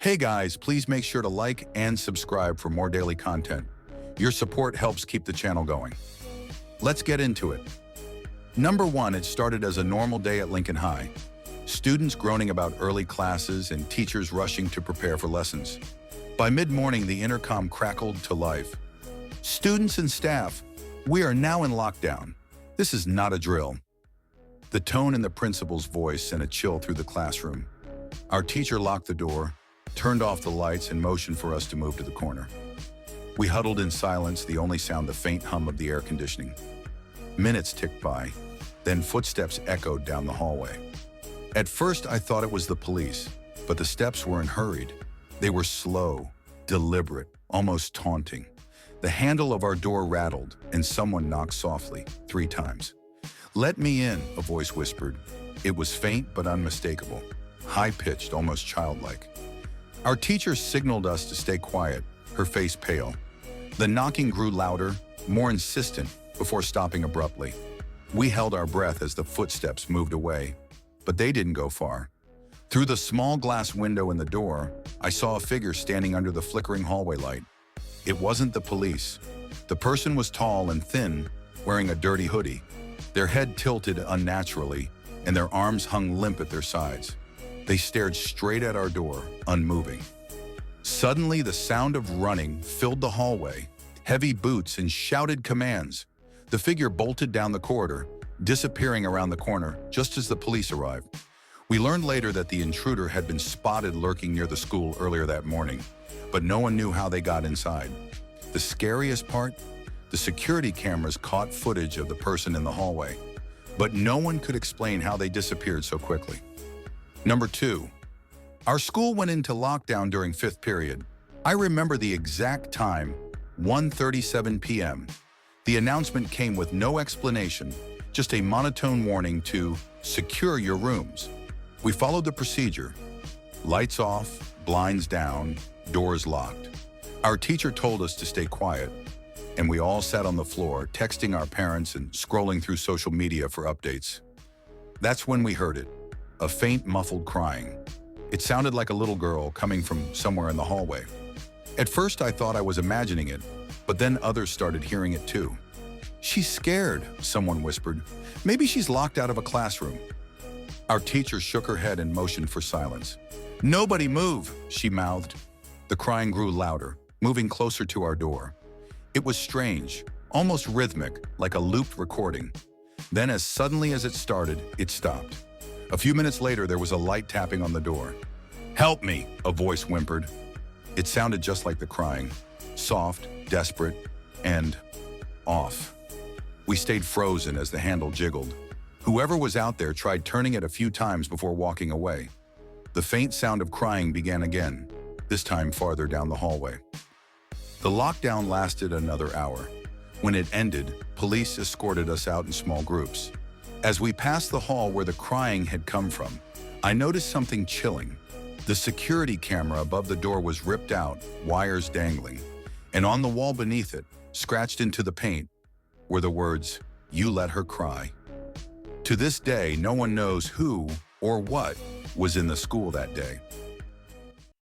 Hey guys, please make sure to like and subscribe for more daily content. Your support helps keep the channel going. Let's get into it. Number 1, it started as a normal day at Lincoln High. Students groaning about early classes and teachers rushing to prepare for lessons. By mid-morning, the intercom crackled to life. Students and staff, we are now in lockdown. This is not a drill. The tone in the principal's voice sent a chill through the classroom. Our teacher locked the door, turned off the lights, and motioned for us to move to the corner. We huddled in silence, the only sound the faint hum of the air conditioning. Minutes ticked by, then footsteps echoed down the hallway. At first, I thought it was the police, but the steps weren't hurried. They were slow, deliberate, almost taunting. The handle of our door rattled, and someone knocked softly 3 times. "Let me in," a voice whispered. It was faint but unmistakable, high-pitched, almost childlike. Our teacher signaled us to stay quiet, her face pale. The knocking grew louder, more insistent, before stopping abruptly. We held our breath as the footsteps moved away, but they didn't go far. Through the small glass window in the door, I saw a figure standing under the flickering hallway light. It wasn't the police. The person was tall and thin, wearing a dirty hoodie. Their head tilted unnaturally, and their arms hung limp at their sides. They stared straight at our door, unmoving. Suddenly, the sound of running filled the hallway, heavy boots and shouted commands. The figure bolted down the corridor, disappearing around the corner just as the police arrived. We learned later that the intruder had been spotted lurking near the school earlier that morning, but no one knew how they got inside. The scariest part? The security cameras caught footage of the person in the hallway, but no one could explain how they disappeared so quickly. Number 2, our school went into lockdown during 5th period. I remember the exact time, 1:37 p.m. The announcement came with no explanation, just a monotone warning to secure your rooms. We followed the procedure. Lights off, blinds down, doors locked. Our teacher told us to stay quiet, and we all sat on the floor, texting our parents and scrolling through social media for updates. That's when we heard it. A faint, muffled crying. It sounded like a little girl coming from somewhere in the hallway. At first, I thought I was imagining it, but then others started hearing it too. "She's scared," someone whispered. "Maybe she's locked out of a classroom." Our teacher shook her head and motioned for silence. "Nobody move," she mouthed. The crying grew louder, moving closer to our door. It was strange, almost rhythmic, like a looped recording. Then, as suddenly as it started, it stopped. A few minutes later, there was a light tapping on the door. "Help me," a voice whimpered. It sounded just like the crying, soft, desperate, and off. We stayed frozen as the handle jiggled. Whoever was out there tried turning it a few times before walking away. The faint sound of crying began again, this time farther down the hallway. The lockdown lasted another hour. When it ended, police escorted us out in small groups. As we passed the hall where the crying had come from, I noticed something chilling. The security camera above the door was ripped out, wires dangling, and on the wall beneath it, scratched into the paint, were the words, "You let her cry." To this day, no one knows who or what was in the school that day.